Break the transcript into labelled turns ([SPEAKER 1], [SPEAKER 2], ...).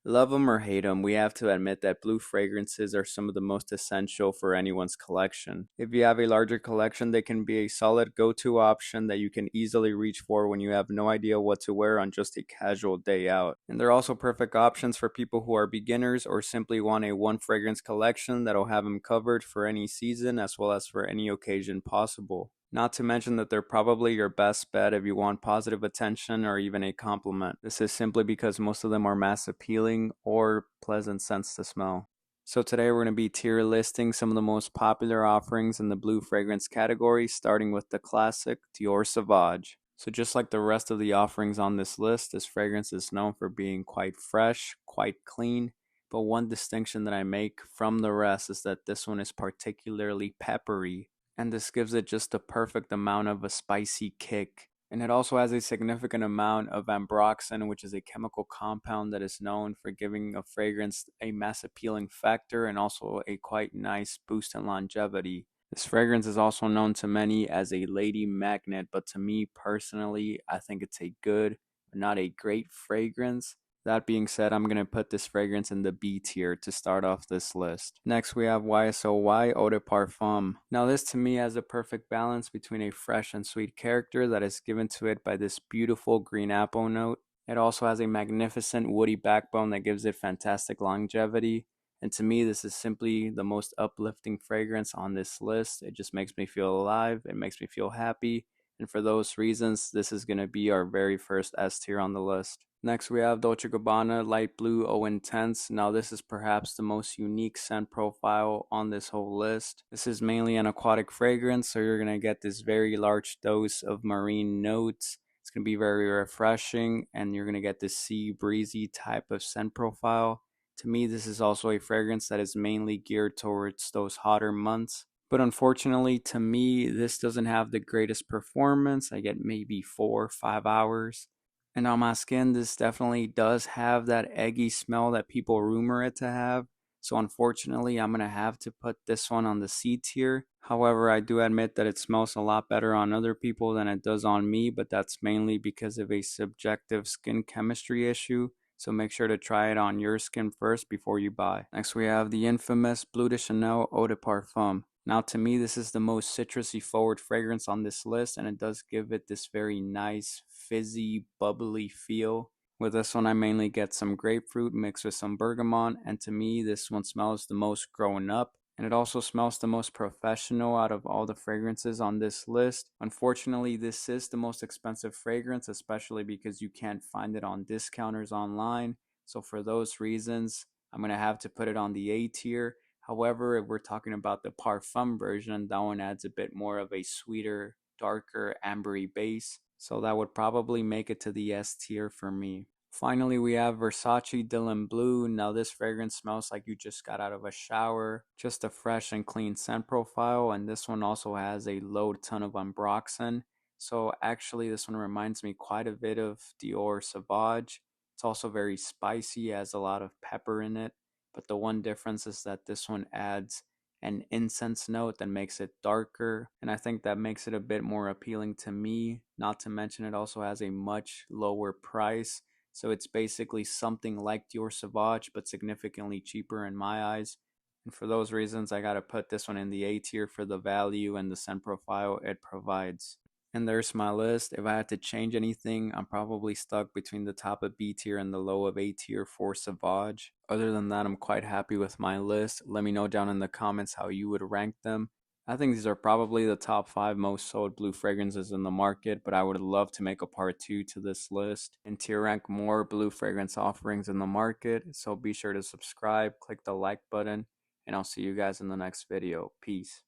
[SPEAKER 1] Love them or hate them, we have to admit that blue fragrances are some of the most essential for anyone's collection. If you have a larger collection, they can be a solid go-to option that you can easily reach for when you have no idea what to wear on just a casual day out. And they're also perfect options for people who are beginners or simply want a one fragrance collection that'll have them covered for any season as well as for any occasion possible. Not to mention that they're probably your best bet if you want positive attention or even a compliment. This is simply because most of them are mass appealing or pleasant scents to smell. So today we're going to be tier listing some of the most popular offerings in the blue fragrance category, starting with the classic Dior Sauvage. So just like the rest of the offerings on this list, this fragrance is known for being quite fresh, quite clean, but one distinction that I make from the rest is that this one is particularly peppery, and this gives it just the perfect amount of a spicy kick. And it also has a significant amount of ambroxan, which is a chemical compound that is known for giving a fragrance a mass appealing factor and also a quite nice boost in longevity. This fragrance is also known to many as a lady magnet, but to me personally, I think it's a good, but not a great fragrance. That being said, I'm going to put this fragrance in the B tier to start off this list. Next, we have YSOY Eau de Parfum. Now, this to me has a perfect balance between a fresh and sweet character that is given to it by this beautiful green apple note. It also has a magnificent woody backbone that gives it fantastic longevity. And to me, this is simply the most uplifting fragrance on this list. It just makes me feel alive. It makes me feel happy. And for those reasons, this is going to be our very first S tier on the list. Next, we have Dolce & Gabbana Light Blue Eau Intense. Now, this is perhaps the most unique scent profile on this whole list. This is mainly an aquatic fragrance, so you're going to get this very large dose of marine notes. It's going to be very refreshing, and you're going to get this sea breezy type of scent profile. To me, this is also a fragrance that is mainly geared towards those hotter months. But unfortunately, to me, this doesn't have the greatest performance. I get maybe 4 or 5 hours. And on my skin, this definitely does have that eggy smell that people rumor it to have. So unfortunately, I'm going to have to put this one on the C tier. However, I do admit that it smells a lot better on other people than it does on me, but that's mainly because of a subjective skin chemistry issue. So make sure to try it on your skin first before you buy. Next, we have the infamous Bleu de Chanel Eau de Parfum. Now, to me, this is the most citrusy forward fragrance on this list, and it does give it this very nice, fizzy, bubbly feel. With this one, I mainly get some grapefruit mixed with some bergamot, and to me, this one smells the most grown up. And it also smells the most professional out of all the fragrances on this list. Unfortunately, this is the most expensive fragrance, especially because you can't find it on discounters online. So for those reasons, I'm going to have to put it on the A tier. However, if we're talking about the Parfum version, that one adds a bit more of a sweeter, darker, ambery base. So that would probably make it to the S tier for me. Finally, we have Versace Dylan Blue. Now, this fragrance smells like you just got out of a shower. Just a fresh and clean scent profile. And this one also has a low ton of ambroxan. So actually, this one reminds me quite a bit of Dior Sauvage. It's also very spicy, has a lot of pepper in it. But the one difference is that this one adds an incense note that makes it darker, and I think that makes it a bit more appealing to me. Not to mention it also has a much lower price, so it's basically something like Dior Sauvage but significantly cheaper in my eyes. And for those reasons, I gotta put this one in the A tier for the value and the scent profile it provides. And there's my list. If I had to change anything, I'm probably stuck between the top of B tier and the low of A tier for Sauvage. Other than that, I'm quite happy with my list. Let me know down in the comments how you would rank them. I think these are probably the top 5 most sold blue fragrances in the market, but I would love to make a part 2 to this list and tier rank more blue fragrance offerings in the market. So be sure to subscribe, click the like button, and I'll see you guys in the next video. Peace.